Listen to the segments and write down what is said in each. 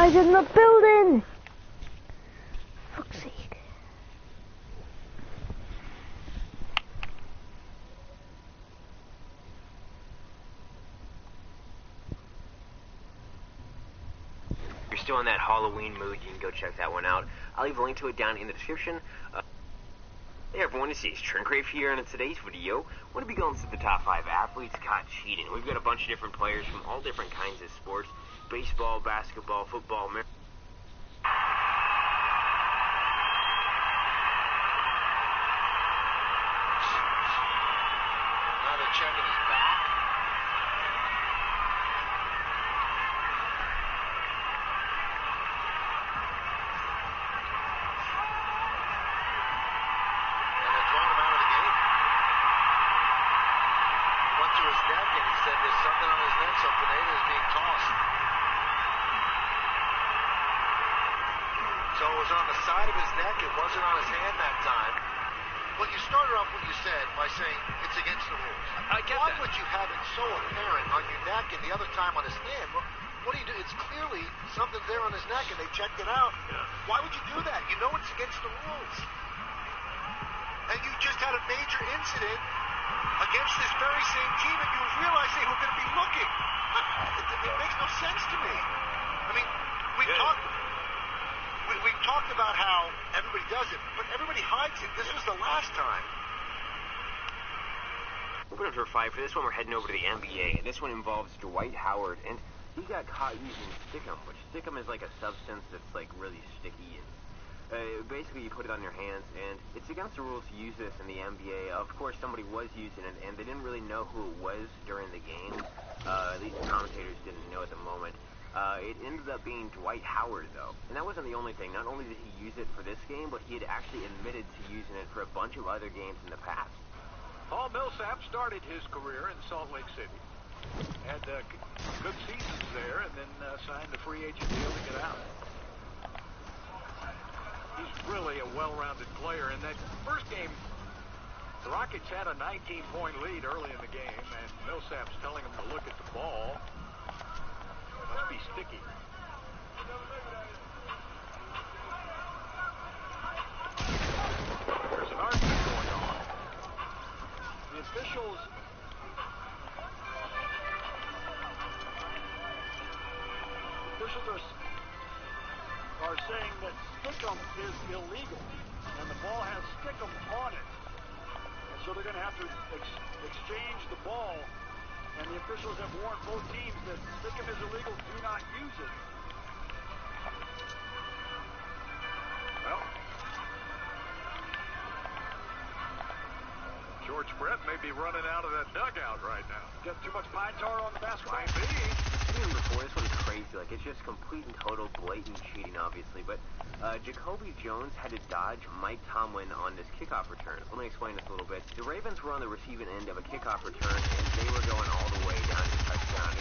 guys in the building! Fuck's sake. If you're still in that Halloween mood, you can go check that one out. I'll leave a link to it down in the description. Hey everyone, it's Shrinkgrave here, and in today's video, we're going to be going through the top 5 athletes caught cheating. We've got a bunch of different players from all different kinds of sports: baseball, basketball, football, Another check in his back. Something on his neck, so Pineda is being tossed. So it was on the side of his neck, it wasn't on his hand that time. Well, you started off what you said by saying it's against the rules. I get Why that. would you have it so apparent on your neck and the other time on his hand? Well, what do you do? It's clearly something's there on his neck and they checked it out. Yeah. Why would you do that? You know it's against the rules. And you just had a major incident against this very same team, and you realize they were going to be looking. It makes no sense to me. I mean, we've talked about how everybody does it, but everybody hides it. This was the last time. Moving on to our 5. For this one, we're heading over to the NBA, and this one involves Dwight Howard, and he got caught using stickum, which stickum is like a substance that's like really sticky and basically you put it on your hands, and it's against the rules to use this in the NBA. Of course, somebody was using it, and they didn't really know who it was during the game. These commentators didn't know at the moment. It ended up being Dwight Howard, though. And that wasn't the only thing. Not only did he use it for this game, but he had actually admitted to using it for a bunch of other games in the past. Paul Millsap started his career in Salt Lake City. Had good seasons there, and then signed a free agent deal to get out. He's really a well-rounded player. In that first game, the Rockets had a 19-point lead early in the game, and Millsap's telling him to look at the ball. Must be sticky. There's an argument going on. The officials are saying that stickum is illegal, and the ball has stickum on it. And so they're going to have to exchange the ball, and the officials have warned both teams that stickum is illegal, do not use it. Well, George Brett may be running out of that dugout right now. Got too much pine tar on the basketball? Might be. Even before, this one's crazy. Like, it's just complete and total blatant cheating, obviously. But Jacoby Jones had to dodge Mike Tomlin on this kickoff return. Let me explain this a little bit. The Ravens were on the receiving end of a kickoff return, and they were going all the way down to touchdown.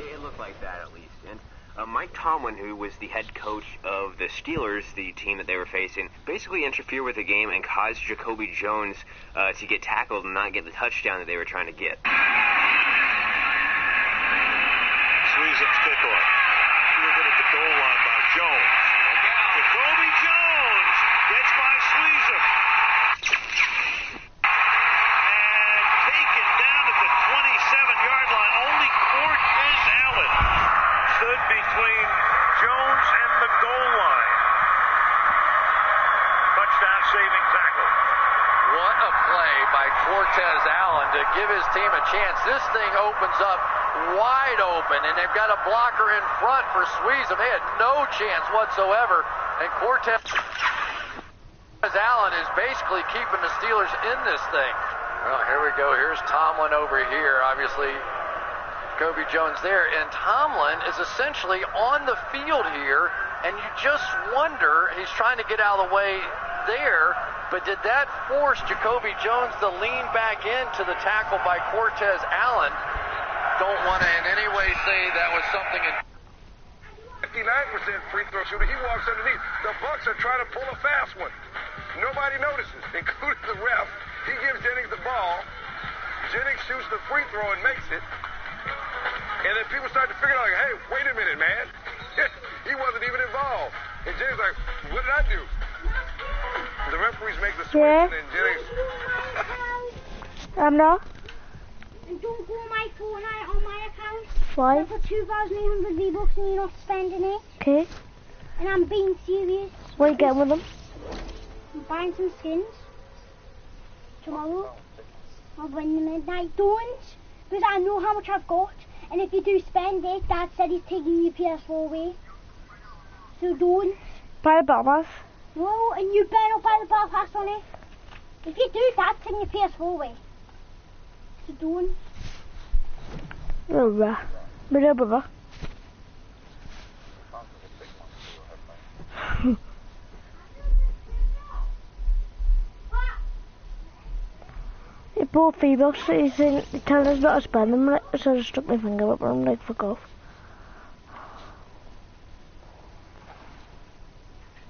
It looked like that, at least. And Mike Tomlin, who was the head coach of the Steelers, the team that they were facing, basically interfered with the game and caused Jacoby Jones to get tackled and not get the touchdown that they were trying to get. Sweezum's kickoff. Fielded at the goal line by Jones. Jacoby Jones gets by Sweezum. And taken down at the 27-yard line. Only Cortez Allen stood between Jones and the goal line. Touchdown saving tackle. What a play by Cortez Allen to give his team a chance. This thing opens up wide open, and they've got a blocker in front for Sweezum. They had no chance whatsoever, and Cortez Allen is basically keeping the Steelers in this thing. Well, here we go. Here's Tomlin over here. Obviously, Jacoby Jones there, and Tomlin is essentially on the field here, and you just wonder, he's trying to get out of the way there, but did that force Jacoby Jones to lean back into the tackle by Cortez Allen? Don't want to in any way say that was something. 59% free throw shooter. He walks underneath. The Bucks are trying to pull a fast one. Nobody notices, including the ref. He gives Jennings the ball. Jennings shoots the free throw and makes it. And then people start to figure out, like, hey, wait a minute, man. He wasn't even involved. And Jennings like, what did I do? The referees make the switch, and then Jennings... I'm not. And don't go on my Fortnite on my account. Why? I've got 2,800 V-Bucks and you're not spending it. Okay. And I'm being serious. What are you getting with them? I'm buying some skins. Tomorrow. I'll bring them in. I don't. Because I know how much I've got. And if you do spend it, Dad said he's taking your PS4 away. So don't. Buy a battle pass. No, and you better not buy the battle pass on it. If you do, Dad's taking your PS4 away. So don't. Oh, my little brother. It bought V-Bucks, he's telling us not to spend them, so I just stuck my finger up and I'm like, fuck off.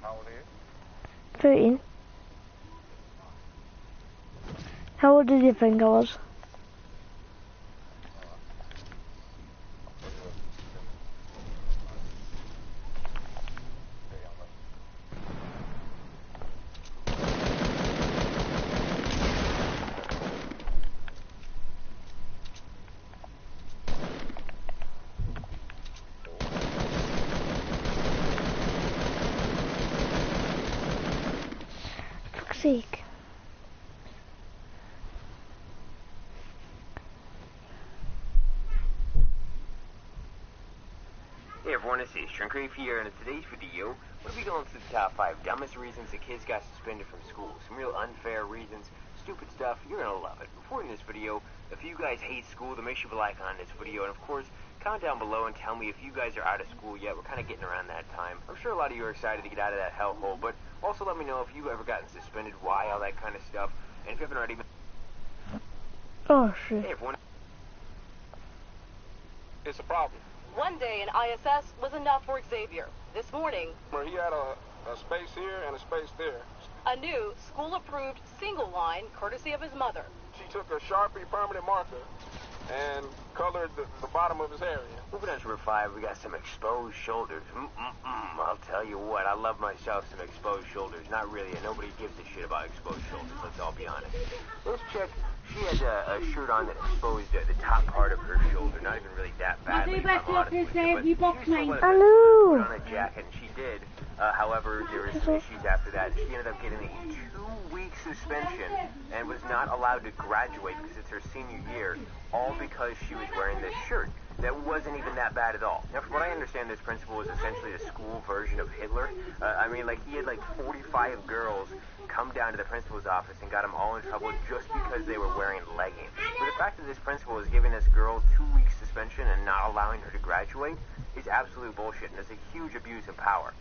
How old are you? 13. How old did you think I was? Fuck's sake. Hey everyone, it's Shrinkgrave here, and in today's video, we'll be going through the top 5 dumbest reasons the kids got suspended from school. Some real unfair reasons, stupid stuff, you're gonna love it. Before in this video, if you guys hate school, then make sure you like on this video, and of course, comment down below and tell me if you guys are out of school yet. We're kind of getting around that time. I'm sure a lot of you are excited to get out of that hellhole, but also let me know if you've ever gotten suspended, why, all that kind of stuff, and if you haven't already been... Oh shit. Hey everyone. It's a problem. One day in ISS was enough for Xavier. This morning, He had a space here and a space there. a new school-approved single line courtesy of his mother. She took a Sharpie permanent marker and colored the bottom of his area. Moving on to number 5, we got some exposed shoulders. I'll tell you what, I love myself some exposed shoulders. Not really, and nobody gives a shit about exposed shoulders, let's all be honest. This chick, she had a shirt on that exposed the top part of her shoulder. Not even really that badly. Hello. Put on a jacket, and she did. However, there were some issues after that. She ended up getting a 2-week suspension and was not allowed to graduate because it's her senior year, all because she was wearing this shirt. That wasn't even that bad at all. Now, from what I understand, this principal was essentially a school version of Hitler. I mean, like, he had like 45 girls come down to the principal's office and got them all in trouble just because they were wearing leggings. But the fact that this principal is giving this girl 2 weeks suspension and not allowing her to graduate is absolute bullshit, and it's a huge abuse of power.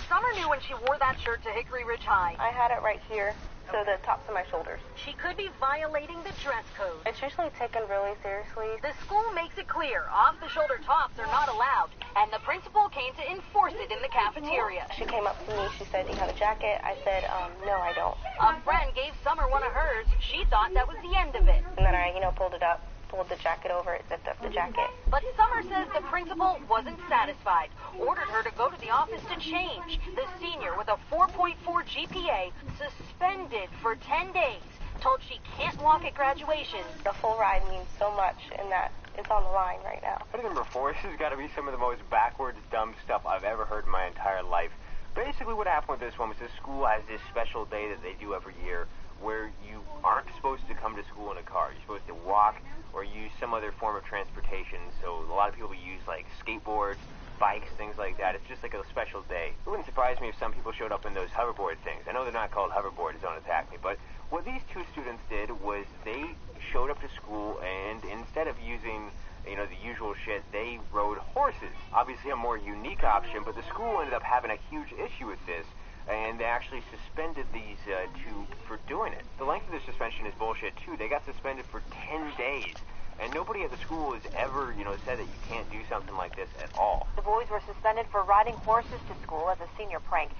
Summer knew when she wore that shirt to Hickory Ridge High. I had it right here, so the tops of my shoulders. She could be violating the dress code. It's usually taken really seriously. The school makes it clear off-the-shoulder tops are not allowed, and the principal came to enforce it in the cafeteria. She came up to me, she said, "Do you have a jacket?" I said, "No, I don't." A friend gave Summer one of hers. She thought that was the end of it. And then I, pulled it up, pulled the jacket over, it zipped up the jacket. But Summer says the principal wasn't satisfied, ordered her to go to the office to change. The senior with a 4.4 GPA suspended for 10 days, told she can't walk at graduation. The full ride means so much, and that it's on the line right now. I think number 4, this has got to be some of the most backwards, dumb stuff I've ever heard in my entire life. Basically what happened with this one was the school has this special day that they do every year where you aren't supposed to come to school in a car. You're supposed to walk or use some other form of transportation. So a lot of people use like skateboards, bikes, things like that. It's just like a special day. It wouldn't surprise me if some people showed up in those hoverboard things. I know they're not called hoverboards, don't attack me, but what these 2 students did was they showed up to school and instead of using the usual shit, they rode horses. Obviously a more unique option, but the school ended up having a huge issue with this, and they actually suspended these 2 for doing it. The length of the suspension is bullshit too. They got suspended for 10 days, and nobody at the school has ever, said that you can't do something like this at all. The boys were suspended for riding horses to school as a senior prank.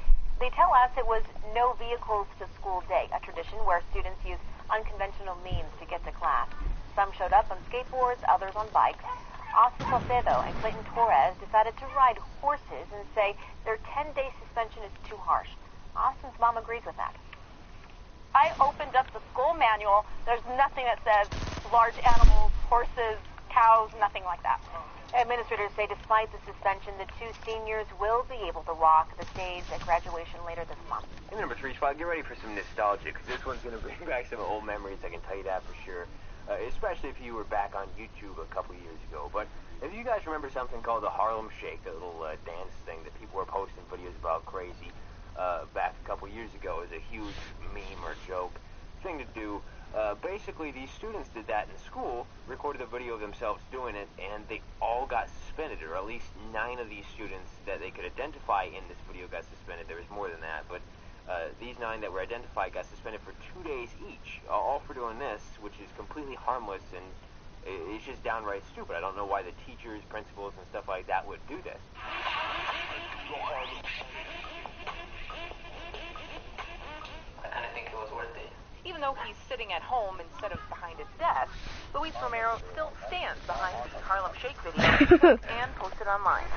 They tell us it was no vehicles to school day, a tradition where students use unconventional means to get to class. Some showed up on skateboards, others on bikes. Austin Salcedo and Clayton Torres decided to ride horses and say their 10-day suspension is too harsh. Austin's mom agrees with that. I opened up the school manual. There's nothing that says large animals, horses, cows, nothing like that. Administrators say despite the suspension, the two seniors will be able to walk the stage at graduation later this month. And number 3 spot, get ready for some nostalgia, because this one's going to bring back some old memories, I can tell you that for sure. Especially if you were back on YouTube a couple years ago. But if you guys remember something called the Harlem Shake, that little dance thing that people were posting videos about crazy back a couple years ago, as a huge meme or joke thing to do. Basically, these students did that in school, recorded a video of themselves doing it, and they all got suspended, or at least 9 of these students that they could identify in this video got suspended. There was more than that, but these 9 that were identified got suspended for 2 days each, all for doing this, which is completely harmless, and it's just downright stupid. I don't know why the teachers, principals, and stuff like that would do this. I kind of think it was worth it. Even though he's sitting at home instead of behind his desk, Luis Romero still stands behind the Harlem Shake video and posted online.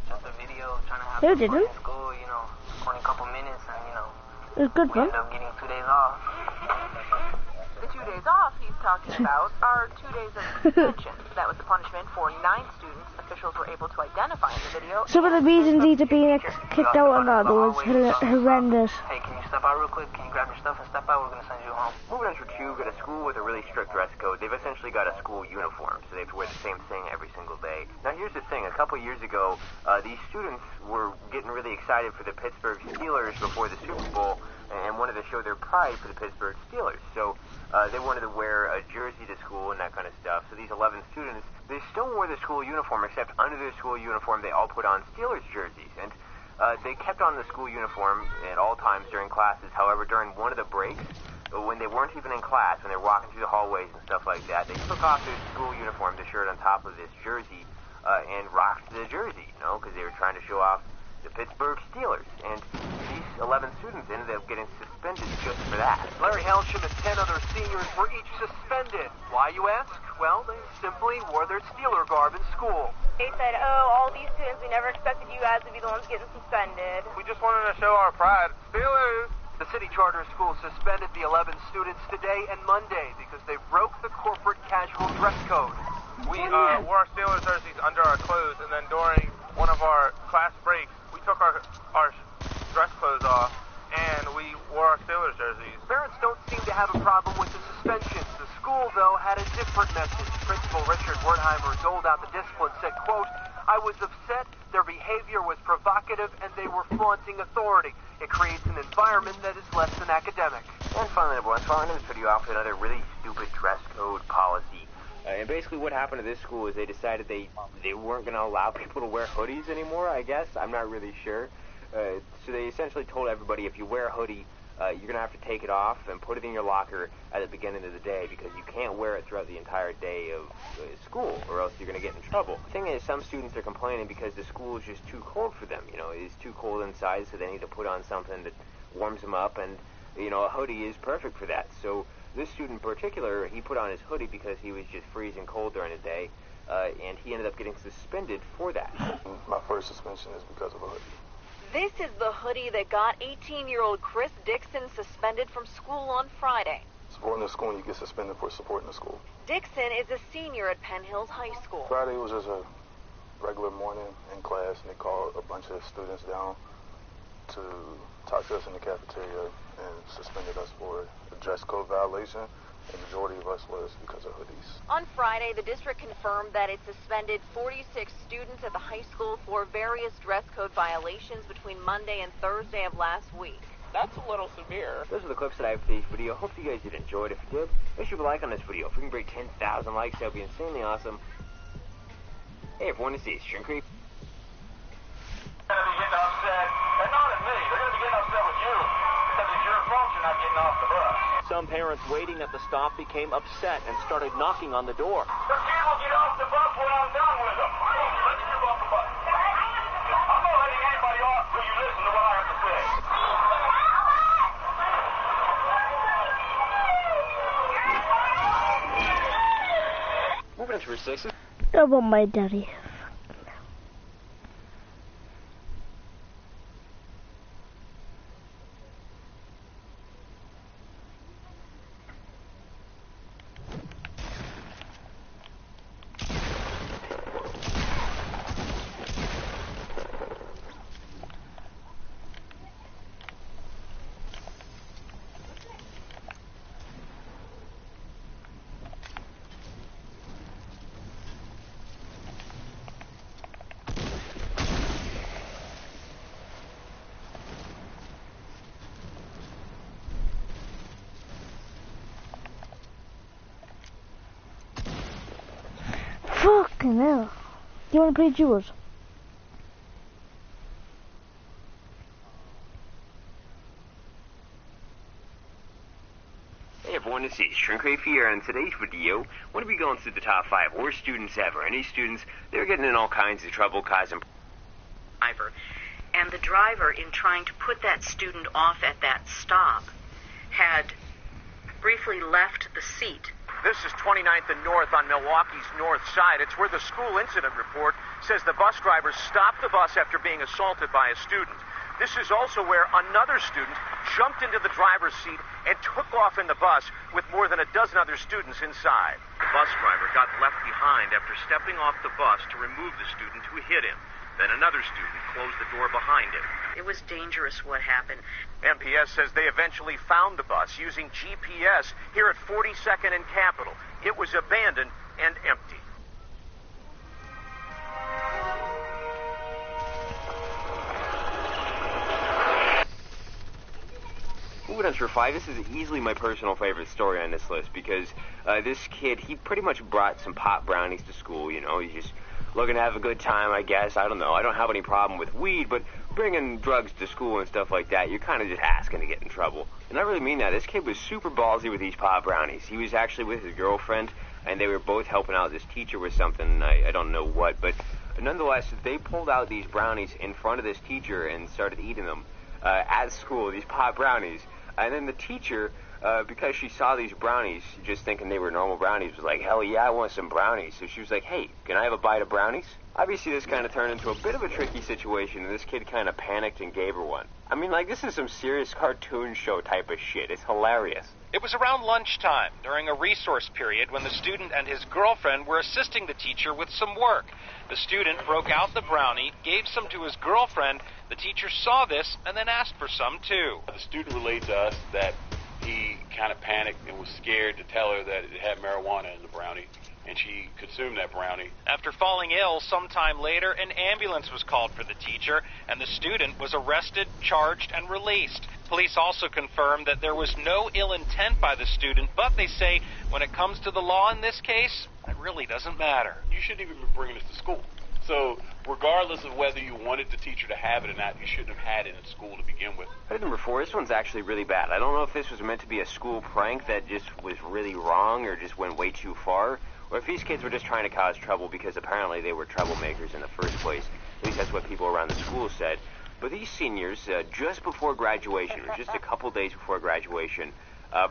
Just a video trying to have Who fun didn't? in school, you know, only a couple minutes, and It was good we fun. ended up getting 2 days off. The 2 days off he's talking about are 2 days of suspension. That was the punishment for 9 students officials were able to identify in the video. Some of the reasons he's being kicked out on that was horrendous. Hey, can you step out real quick? Can you grab your stuff and step out? We're going to send you home. Moving on to 2, got a school with a really strict dress code. They've essentially got a school uniform, so they have to wear the same thing every single day. Now, here's the thing. A couple years ago, these students were getting really excited for the Pittsburgh Steelers before the Super Bowl and wanted to show their pride for the Pittsburgh Steelers. So they wanted to wear a jersey to school and that kind of stuff. So these 11 students, they still wore the school uniform, except under their school uniform, they all put on Steelers jerseys. And they kept on the school uniform at all times during classes. However, during one of the breaks, when they weren't even in class, when they were walking through the hallways and stuff like that, they took off their school uniform, the shirt on top of this jersey, and rocked the jersey, you know, because they were trying to show off the Pittsburgh Steelers. And these 11 students ended up getting suspended just for that. Larry Helsham and 10 other seniors were each suspended. Why, you ask? Well, they simply wore their Steeler garb in school. They said, oh, all these students, we never expected you guys to be the ones getting suspended. We just wanted to show our pride. Steelers! The city charter school suspended the 11 students today and Monday because they broke the corporate casual dress code. We wore our Steelers jerseys under our clothes, and then during one of our class breaks, we took our dress clothes off, and we wore our Steelers jerseys. Parents don't seem to have a problem with the suspensions. The school, though, had a different message. Principal Richard Wertheimer doled out the discipline, said, quote, I was upset, their behavior was provocative, and they were flaunting authority. It creates an environment that is less than academic. And finally, number 1, following this video off with another really stupid dress code policy. And basically what happened to this school is they decided they weren't going to allow people to wear hoodies anymore, I guess. I'm not really sure. So they essentially told everybody, if you wear a hoodie, you're going to have to take it off and put it in your locker at the beginning of the day, because you can't wear it throughout the entire day of school, or else you're going to get in trouble. The thing is, some students are complaining because the school is just too cold for them. You know, it's too cold inside, so they need to put on something that warms them up, and, you know, a hoodie is perfect for that. So this student in particular, he put on his hoodie because he was just freezing cold during the day, and he ended up getting suspended for that. My first suspension is because of a hoodie. This is the hoodie that got 18-year-old Chris Dixon suspended from school on Friday. Supporting the school, and you get suspended for supporting the school. Dixon is a senior at Penn Hills High School. Friday was just a regular morning in class, and they called a bunch of students down to talk to us in the cafeteria and suspended us for a dress code violation. The majority of us was because of hoodies. On Friday, the district confirmed that it suspended 46 students at the high school for various dress code violations between Monday and Thursday of last week. That's a little severe. Those are the clips that I have for today's video. Hope you guys did enjoy it. If you did, make sure you like on this video. If we can break 10,000 likes, that would be insanely awesome. Hey everyone, it's Ace Creep. They're going to be getting upset, and not at me. They're going to be getting upset with you because it's your fault you're not getting off the bus. Some parents waiting at the stop became upset and started knocking on the door. The kid will get off the bus when I'm done with them. Let me move off the bus. I'm not letting anybody off till you listen to what I have to say. Moving Transfer 6. I want my daddy. Fucking hell. Do you want to play duos? Hey everyone, it's Shrinkray here, and in today's video, we're going to be going through the top 5 worst students ever. And these students, they're getting in all kinds of trouble, causing... And the driver, in trying to put that student off at that stop, had briefly left the seat. This is 29th and North on Milwaukee's north side. It's where the school incident report says the bus driver stopped the bus after being assaulted by a student. This is also where another student jumped into the driver's seat and took off in the bus with more than a dozen other students inside. The bus driver got left behind after stepping off the bus to remove the student who hit him. Then another student closed the door behind him. It was dangerous what happened. MPS says they eventually found the bus using GPS here at 42nd and Capitol. It was abandoned and empty. Moving on to 5, this is easily my personal favorite story on this list because this kid, he pretty much brought some pot brownies to school, you know, he's just looking to have a good time, I guess. I don't know. I don't have any problem with weed, but bringing drugs to school and stuff like that, you're kind of just asking to get in trouble. And I really mean that. This kid was super ballsy with these pot brownies. He was actually with his girlfriend, and they were both helping out this teacher with something. I don't know what, but nonetheless, they pulled out these brownies in front of this teacher and started eating them at school, these pot brownies. And then the teacher, because she saw these brownies, just thinking they were normal brownies, was like, hell yeah, I want some brownies. So she was like, hey, can I have a bite of brownies? Obviously, this kind of turned into a bit of a tricky situation, and this kid kind of panicked and gave her one. I mean, like, this is some serious cartoon show type of shit. It's hilarious. It was around lunchtime, during a resource period, when the student and his girlfriend were assisting the teacher with some work. The student broke out the brownie, gave some to his girlfriend. The teacher saw this and then asked for some, too. The student relayed to us that he kind of panicked and was scared to tell her that it had marijuana in the brownie, and she consumed that brownie. After falling ill sometime later, an ambulance was called for the teacher, and the student was arrested, charged, and released. Police also confirmed that there was no ill intent by the student, but they say when it comes to the law in this case, it really doesn't matter. You shouldn't even be bringing this to school. So, regardless of whether you wanted the teacher to have it or not, you shouldn't have had it in school to begin with. Item number 4, this one's actually really bad. I don't know if this was meant to be a school prank that just was really wrong or just went way too far, or if these kids were just trying to cause trouble because apparently they were troublemakers in the first place. At least that's what people around the school said. But these seniors, just before graduation, or just a couple days before graduation,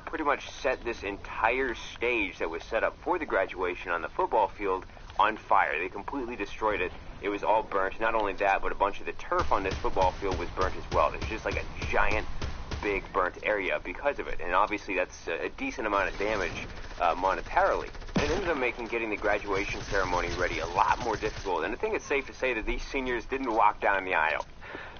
pretty much set this entire stage that was set up for the graduation on the football field on fire. They completely destroyed it. It was all burnt. Not only that, but a bunch of the turf on this football field was burnt as well. There's just like a giant, big burnt area because of it. And obviously that's a decent amount of damage monetarily. And it ended up making getting the graduation ceremony ready a lot more difficult. And I think it's safe to say that these seniors didn't walk down the aisle.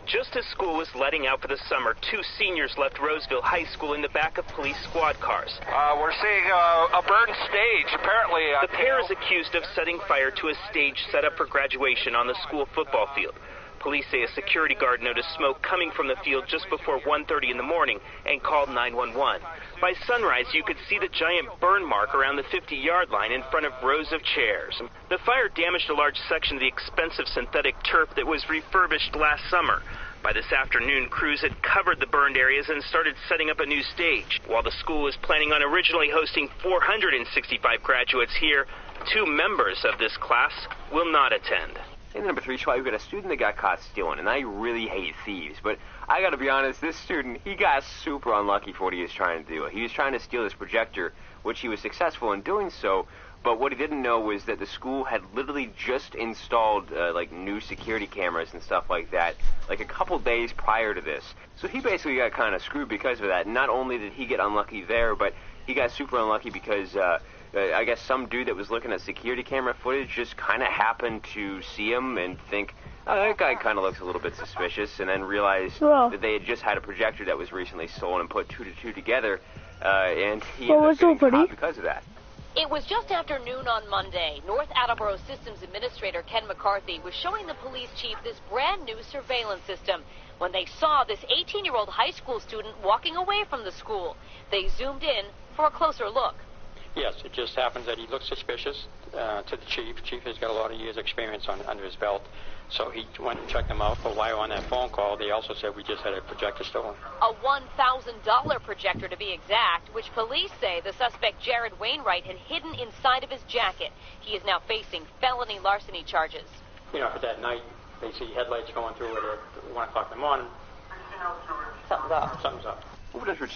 Just as school was letting out for the summer, 2 seniors left Roseville High School in the back of police squad cars. We're seeing a burned stage, apparently. The pair is accused of setting fire to a stage set up for graduation on the school football field. Police say a security guard noticed smoke coming from the field just before 1:30 in the morning and called 911. By sunrise, you could see the giant burn mark around the 50-yard line in front of rows of chairs. The fire damaged a large section of the expensive synthetic turf that was refurbished last summer. By this afternoon, crews had covered the burned areas and started setting up a new stage. While the school was planning on originally hosting 465 graduates here, 2 members of this class will not attend. And number 3, we've got a student that got caught stealing, and I really hate thieves, but I gotta be honest, this student, he got super unlucky for what he was trying to do. He was trying to steal this projector, which he was successful in doing so, But what he didn't know was that the school had literally just installed like new security cameras and stuff like that, like a couple days prior to this. So he basically got kind of screwed because of that. Not only did he get unlucky there, but he got super unlucky because I guess some dude that was looking at security camera footage just kind of happened to see him and think, oh, that guy kind of looks a little bit suspicious, and then realized that they had just had a projector that was recently stolen and put 2 to 2 together, and he ended up getting caught because of that. It was just after noon on Monday. North Attleboro Systems Administrator Ken McCarthy was showing the police chief this brand new surveillance system when they saw this 18-year-old high school student walking away from the school. They zoomed in for a closer look. Yes, it just happens that he looks suspicious to the chief. Chief has got a lot of years' experience under his belt, so he went and checked him out. But while on that phone call, they also said we just had a projector stolen. A $1,000 projector to be exact, which police say the suspect Jared Wainwright had hidden inside of his jacket. He is now facing felony larceny charges. You know, that night they see headlights going through it at 1 o'clock in the morning. Something's up. Something's up.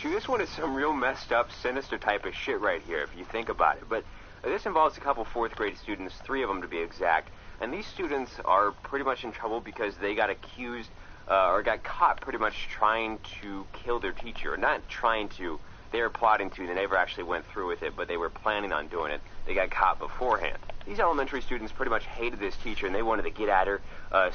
This one is some real messed up, sinister type of shit right here, if you think about it. But this involves a couple 4th grade students, 3 of them to be exact. And these students are pretty much in trouble because they got accused or got caught pretty much trying to kill their teacher. Not trying to, they were plotting to. They never actually went through with it, but they were planning on doing it. They got caught beforehand. These elementary students pretty much hated this teacher, and they wanted to get at her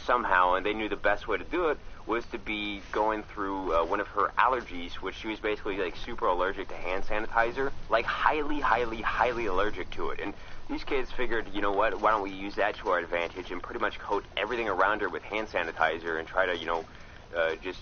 somehow, and they knew the best way to do it was to be going through one of her allergies, which she was basically like super allergic to hand sanitizer, like highly, highly, highly allergic to it. And these kids figured, you know what, why don't we use that to our advantage and pretty much coat everything around her with hand sanitizer and try to, you know, just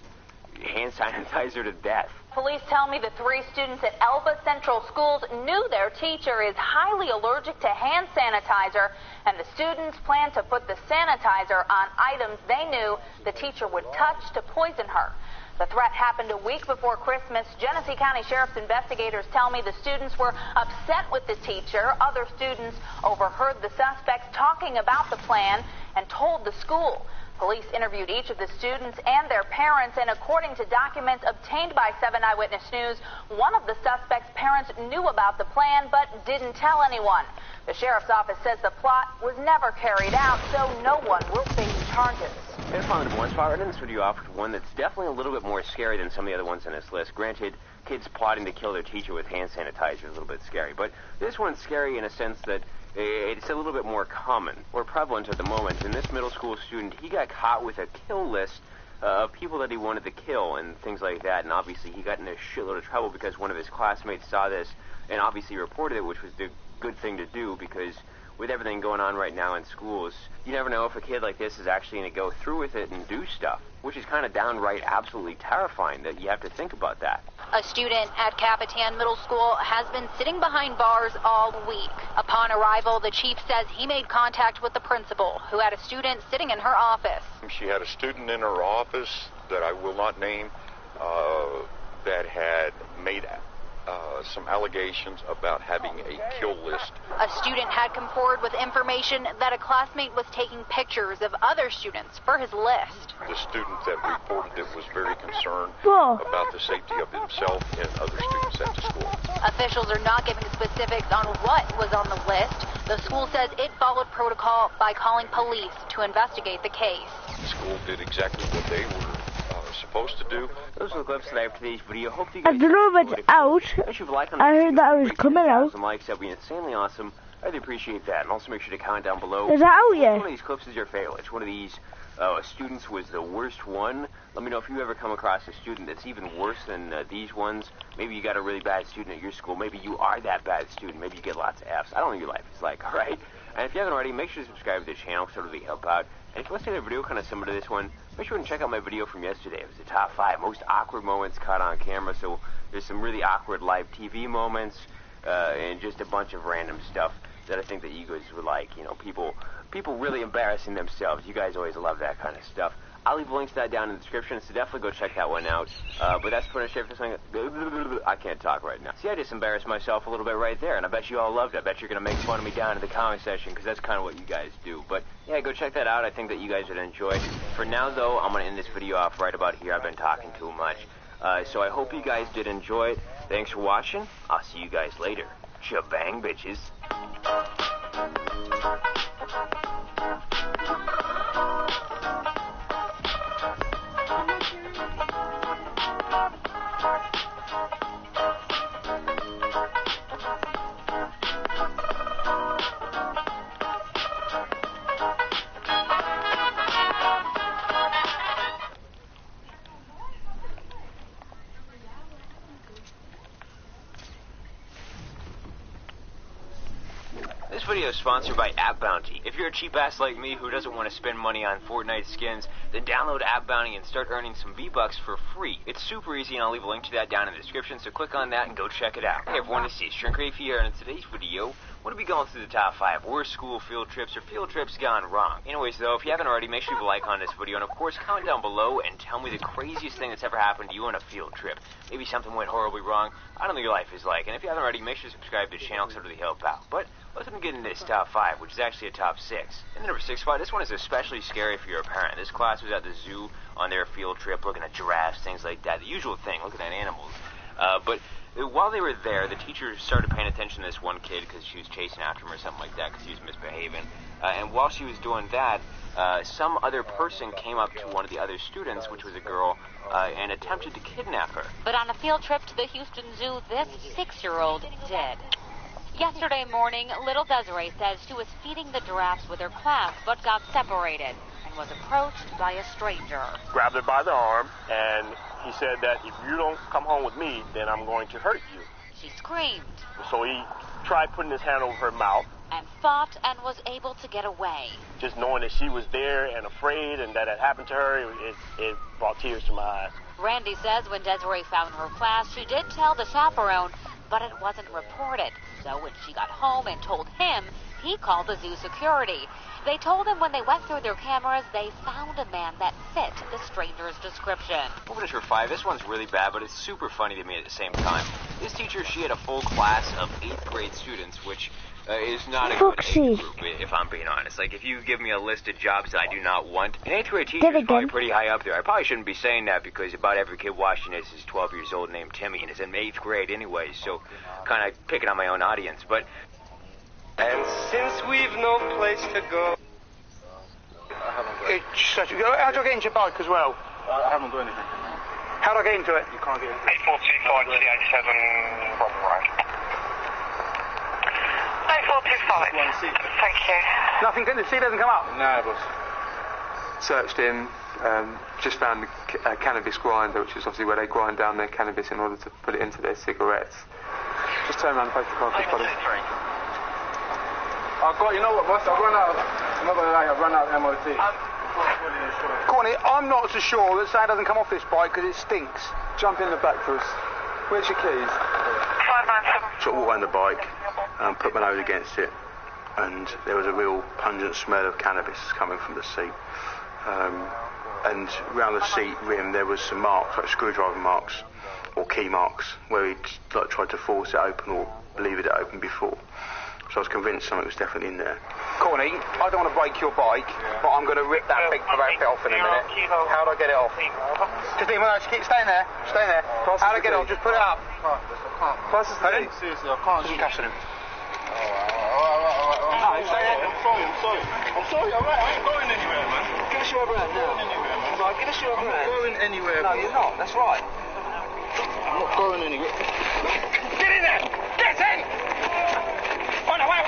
hand sanitizer to death. Police tell me the 3 students at Elba Central Schools knew their teacher is highly allergic to hand sanitizer, and the students plan to put the sanitizer on items they knew the teacher would touch to poison her. The threat happened a week before Christmas. Genesee County Sheriff's investigators tell me the students were upset with the teacher. Other students overheard the suspects talking about the plan and told the school. Police interviewed each of the students and their parents, and according to documents obtained by 7 Eyewitness News, one of the suspects' parents knew about the plan but didn't tell anyone. The sheriff's office says the plot was never carried out, so no one will face charges. And finally, the one spot right in this video offered one that's definitely a little bit more scary than some of the other ones on this list. Granted, kids plotting to kill their teacher with hand sanitizer is a little bit scary, but this one's scary in a sense that it's a little bit more common or prevalent at the moment. And this middle school student, he got caught with a kill list of people that he wanted to kill and things like that. And obviously he got in a shitload of trouble because one of his classmates saw this and obviously reported it, which was the good thing to do because with everything going on right now in schools, you never know if a kid like this is actually going to go through with it and do stuff, which is kind of downright absolutely terrifying that you have to think about that. A student at Capitan Middle School has been sitting behind bars all week. Upon arrival, the chief says he made contact with the principal, who had a student sitting in her office. She had a student in her office that I will not name that had made some allegations about having a kill list. A student had come forward with information that a classmate was taking pictures of other students for his list. The student that reported it was very concerned about the safety of himself and other students at the school. Officials are not giving specifics on what was on the list. The school says it followed protocol by calling police to investigate the case. The school did exactly what they were supposed to do. Those are the clips that I have for today's video. Hope you guys I don't know if it's out. I heard that it was coming out. Some likes, that'd be insanely awesome. I'd really appreciate that. And also make sure to comment down below. Is that out yet? Which one of these clips is your favorite? Which one of these students was the worst one? Let me know if you ever come across a student that's even worse than these ones. Maybe you got a really bad student at your school. Maybe you are that bad student. Maybe you get lots of Fs. I don't know what your life is like, alright? And if you haven't already, make sure to subscribe to the channel because it'll really help out. And if you want to see a video kind of similar to this one, make sure to check out my video from yesterday. It was the top 5 most awkward moments caught on camera. So there's some really awkward live TV moments and just a bunch of random stuff that I think that you guys would like. You know, people really embarrassing themselves. You guys always love that kind of stuff. I'll leave links to that down in the description, so definitely go check that one out. But that's pretty much it for something. I can't talk right now. See, I just embarrassed myself a little bit right there, and I bet you all loved it. I bet you're going to make fun of me down in the comment section, because that's kind of what you guys do. But, yeah, go check that out. I think that you guys would enjoy it. For now, though, I'm going to end this video off right about here. I've been talking too much. So I hope you guys did enjoy it. Thanks for watching. I'll see you guys later. Shabang, bitches. This video is sponsored by App Bounty. If you're a cheap ass like me who doesn't want to spend money on Fortnite skins, then download App Bounty and start earning some V-Bucks for free. It's super easy, and I'll leave a link to that down in the description, so click on that and go check it out. Hey everyone, it's Shrink Rafe here, and in today's video, we're going to be going through the top 5 worst school field trips or field trips gone wrong. Anyways though, if you haven't already, make sure you leave a like on this video, and of course comment down below and tell me the craziest thing that's ever happened to you on a field trip. Maybe something went horribly wrong. I don't know what your life is like, and if you haven't already, make sure to subscribe to the channel because it'll really help out. But let's get into this top 5, which is actually a top 6. In the number 6 spot, this one is especially scary if you're a parent. This class was at the zoo on their field trip, looking at giraffes, things like that. The usual thing, looking at animals. But while they were there, the teacher started paying attention to this one kid because she was chasing after him or something like that because he was misbehaving. And while she was doing that, some other person came up to one of the other students, which was a girl, and attempted to kidnap her. But on a field trip to the Houston Zoo, this 6-year-old did. Yesterday morning, little Desiree says she was feeding the giraffes with her class, but got separated and was approached by a stranger. Grabbed her by the arm, and he said that if you don't come home with me, then I'm going to hurt you. She screamed. So he tried putting his hand over her mouth. And fought and was able to get away. Just knowing that she was there and afraid and that it happened to her, it brought tears to my eyes. Randy says when Desiree found her class, she did tell the chaperone, but it wasn't reported. So when she got home and told him, he called the zoo security. They told him when they went through their cameras, they found a man that fit the stranger's description. Moving to number 5, this one's really bad, but it's super funny to me at the same time. This teacher, she had a full class of 8th grade students, which is not a good age group, if I'm being honest. Like, if you give me a list of jobs that I do not want, an 8th grade teacher is probably pretty high up there. I probably shouldn't be saying that because about every kid watching this is 12 years old named Timmy and is in 8th grade anyway, so kind of picking on my own audience. But and since we've no place to go... How do I get into your bike as well? I haven't done anything. How do I get into it? You can't get into it. 8425 CH7 from right. 8425. Thank you. Nothing, the C doesn't come up? No, boss. Searched him, just found a cannabis grinder, which is obviously where they grind down their cannabis in order to put it into their cigarettes. Just turn around and face the car. I've got, you know what, boss? I've run out of, I'm not going to lie, I've run out of MOT. Courtney, I'm not so sure that sound doesn't come off this bike because it stinks. Jump in the back for us. Where's your keys? 597. Sort of walked around the bike, put my nose against it, and there was a real pungent smell of cannabis coming from the seat. And around the seat rim there was some marks, like screwdriver marks, or key marks, where he'd like tried to force it open or leave it open before. So I was convinced something was definitely in there. Courtney, I don't want to break your bike, but I'm going to rip that big bit off in a minute. How do I get it off? Just leave my nose, keep staying there. Stay there. How do I get it off? Just put it up. I can't. Seriously, I can't. Just concussion him. No, stay there. I'm sorry, alright, I ain't going anywhere, man. Give us your hand now. Right, give us your hand. I'm not going anywhere. No, you're not, that's right. I'm not going anywhere. Get in there! Get in! Oh no, wait.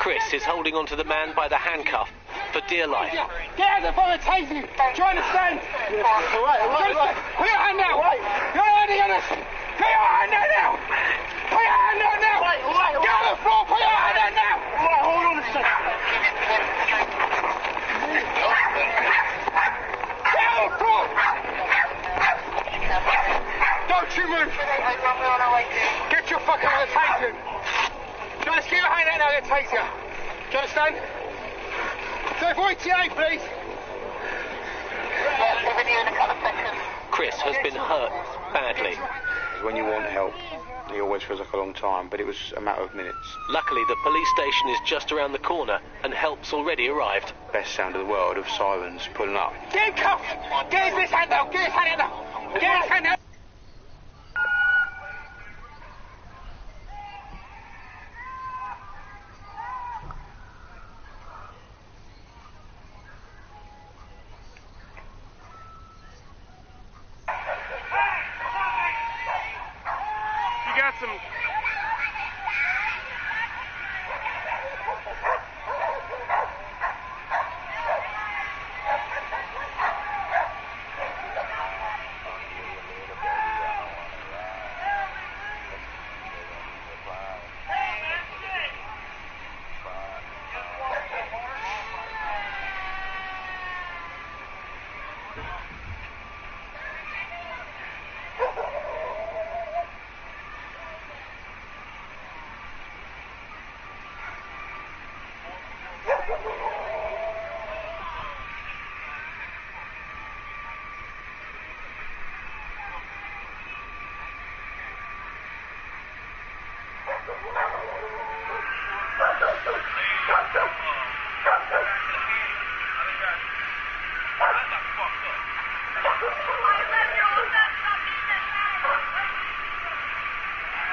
Chris is holding onto the man by the handcuff for dear life. Get out of the phone, tasing you. Do you understand? Right. Put your hand out. You're hiding on us. Put your hand out now. Put your hand out now. Get on the floor. Put your hand out now. Right, hold on a second. Get on the floor. Don't you move. Get your fucking hand taken. Just get your hand out now, they'll take you. Do you understand? So avoid TA, please. Chris Chris has been hurt badly. When you want help, it always feels like a long time, but it was a matter of minutes. Luckily, the police station is just around the corner and help's already arrived. Best sound of the world of sirens pulling up. Get cuffed! Get his hand out! Get his hand out! Get his hand out! You got some...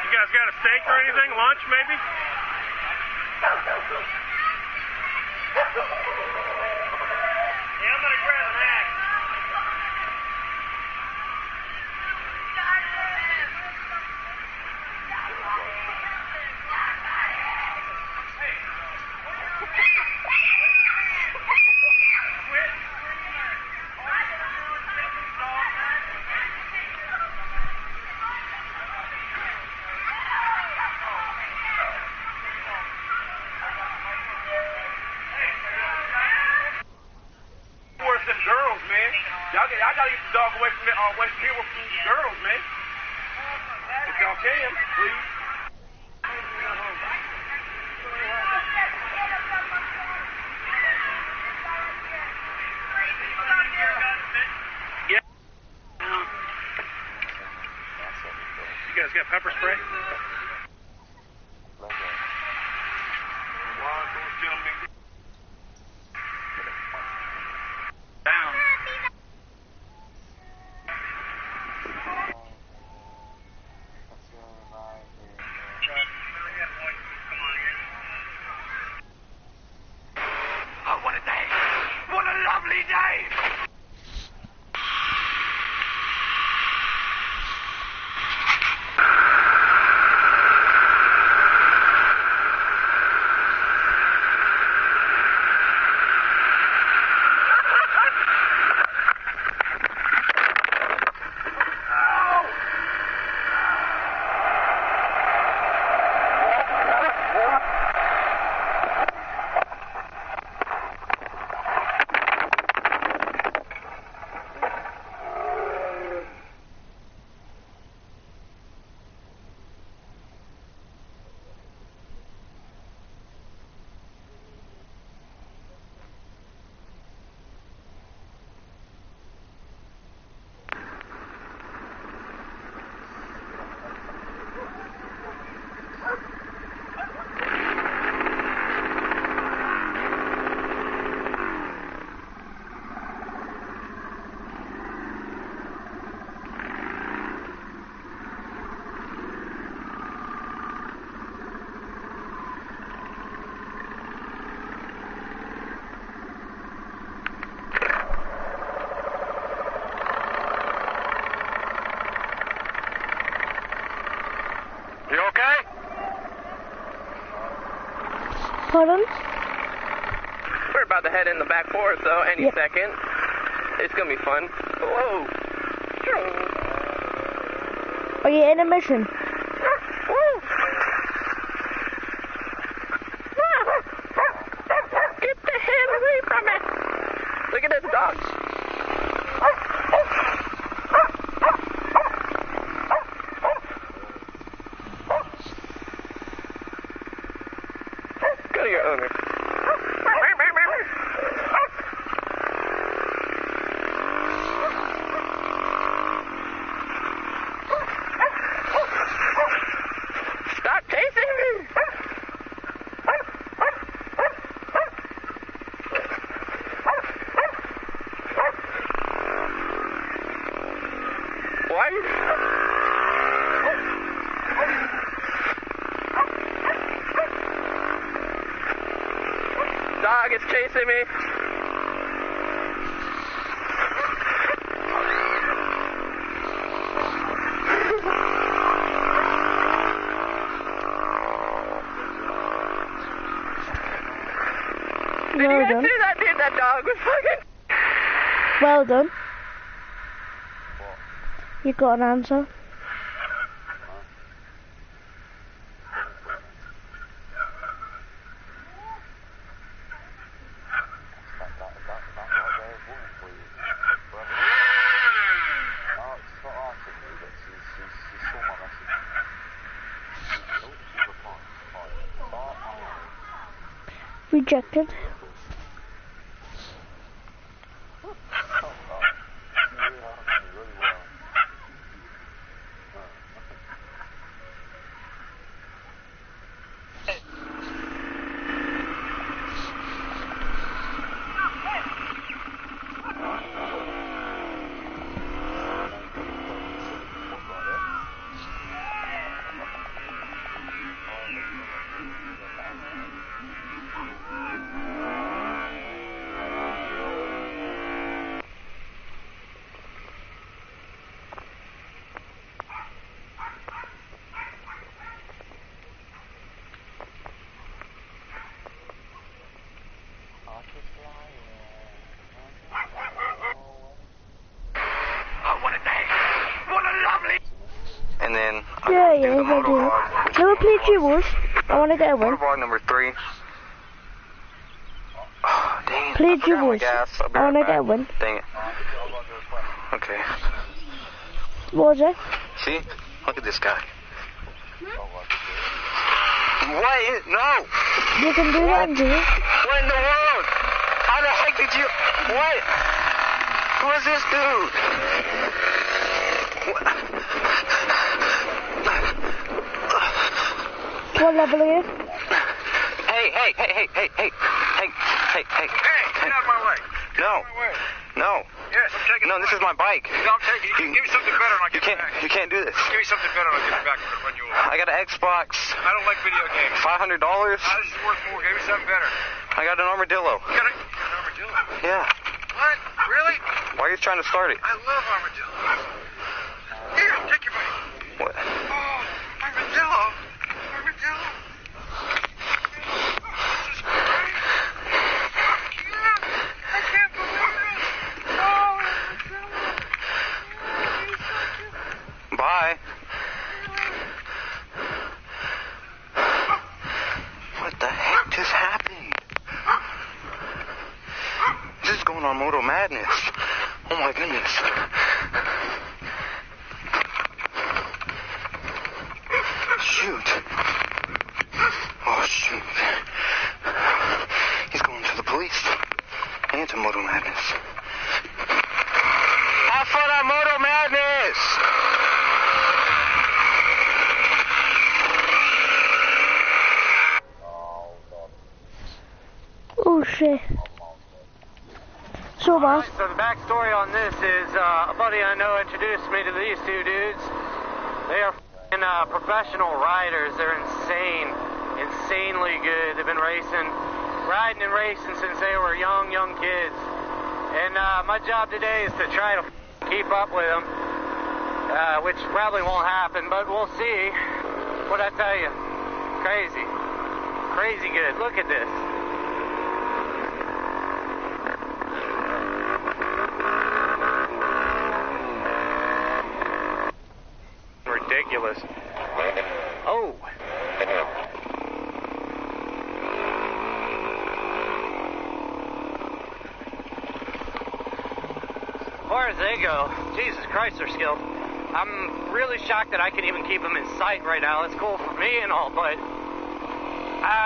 You guys got a steak or anything? Lunch, maybe? Yeah, I'm gonna grab an axe. Worse than girls, man. Y'all gotta get the dog away from here with some girls, man. If y'all can, please. Yeah. You guys got pepper spray? Down. Oh, what a day! What a lovely day! You okay? Pardon? We're about to head in the back forest, though, any second. It's gonna be fun. Whoa. Are you in a mission? Get the hell away from it! Look at those dogs. Go to your owner. Why? Dog is chasing me. Well done. That dog was fucking... Well done. You got an answer. Rejected. And then Yeah, I do. Never played Jewels. I want to get a win. motovlog number 3. Oh, dang it. Play I forgot my Jewels. gas. I'll be I want to right get a back. win. Dang it. Okay. What was it? See? Look at this guy. What? No! You can do that and do it. What in the world? How the heck did you... What? Who is this dude? What level are you? Hey, Get out of my way. No. Yes, I'm taking No, this is my bike. No, I'm taking it. Give me something better and I'll give it back. You can't do this. Give me something better and I'll give it back when you... I got an Xbox. I don't like video games. $500. This is worth more. Give me something better. I got an armadillo. You got an armadillo? Yeah. What? Really? Why are you trying to start it? I love armadillos. Here, take your bike. What? Oh, armadillo. Armadillo. This is great. I can't believe it. Oh, armadillo. Bye. What the heck just happened? This is going on Moto Madness. Oh my goodness. Shoot. Oh shoot. He's going to the police. And to Moto Madness. Have fun on Moto Madness! Oh shit. So boss. So the backstory on this is a buddy I know introduced me to these two dudes. They are professional riders. They're insanely good. They've been riding and racing since they were young kids. And my job today is to try to keep up with them, which probably won't happen, but we'll see. What I tell you, crazy good. Look at this. Ridiculous. Oh. As far as they go, Jesus Christ, they're skilled. I'm really shocked that I can even keep them in sight right now. It's cool for me and all, but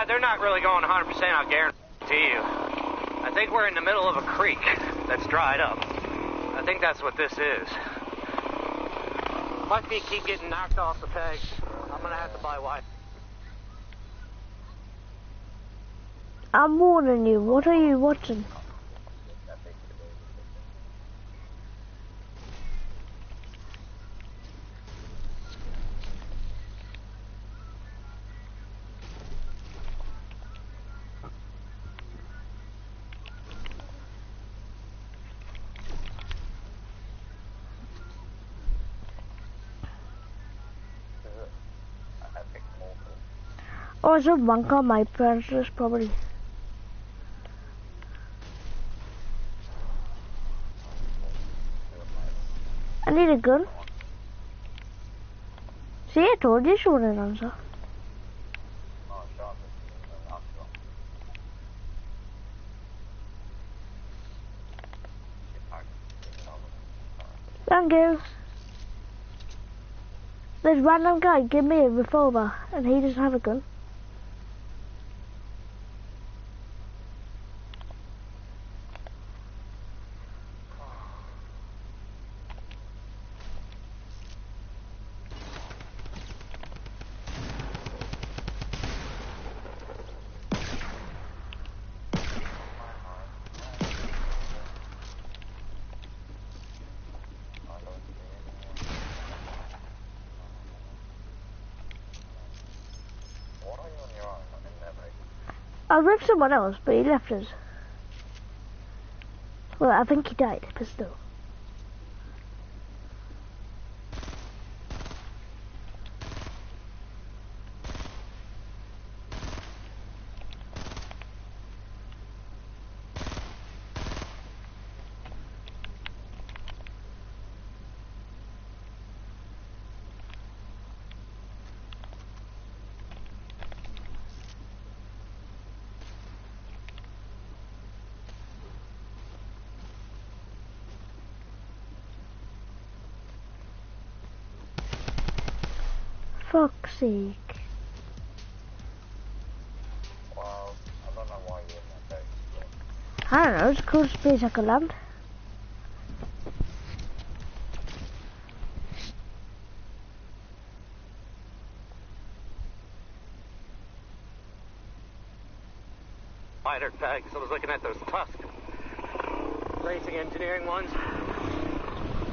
they're not really going 100%, I'll guarantee you. I think we're in the middle of a creek that's dried up. I think that's what this is. My feet keep getting knocked off the pegs. I'm gonna have to buy Wi-Fi. I'm warning you. What are you watching? Oh, it's a wank on my parents' property. I need a gun. See, I told you she wouldn't answer. Thank you. This random guy gave me a revolver and he doesn't have a gun. I was with someone else, but he left us. Well, I think he died, but still. Fuck's sake. Well, I don't know why you're in that base. I don't know, it's the coolest place I could land. Spider tags. I was looking at those Tusk racing engineering ones.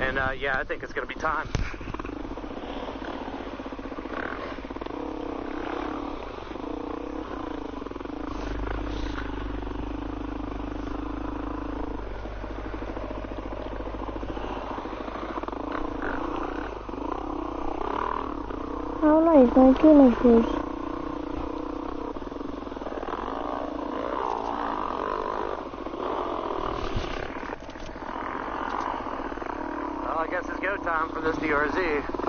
And yeah, I think it's gonna be time. Oh nice, thank you, my friends. Well, I guess it's go time for this DRZ.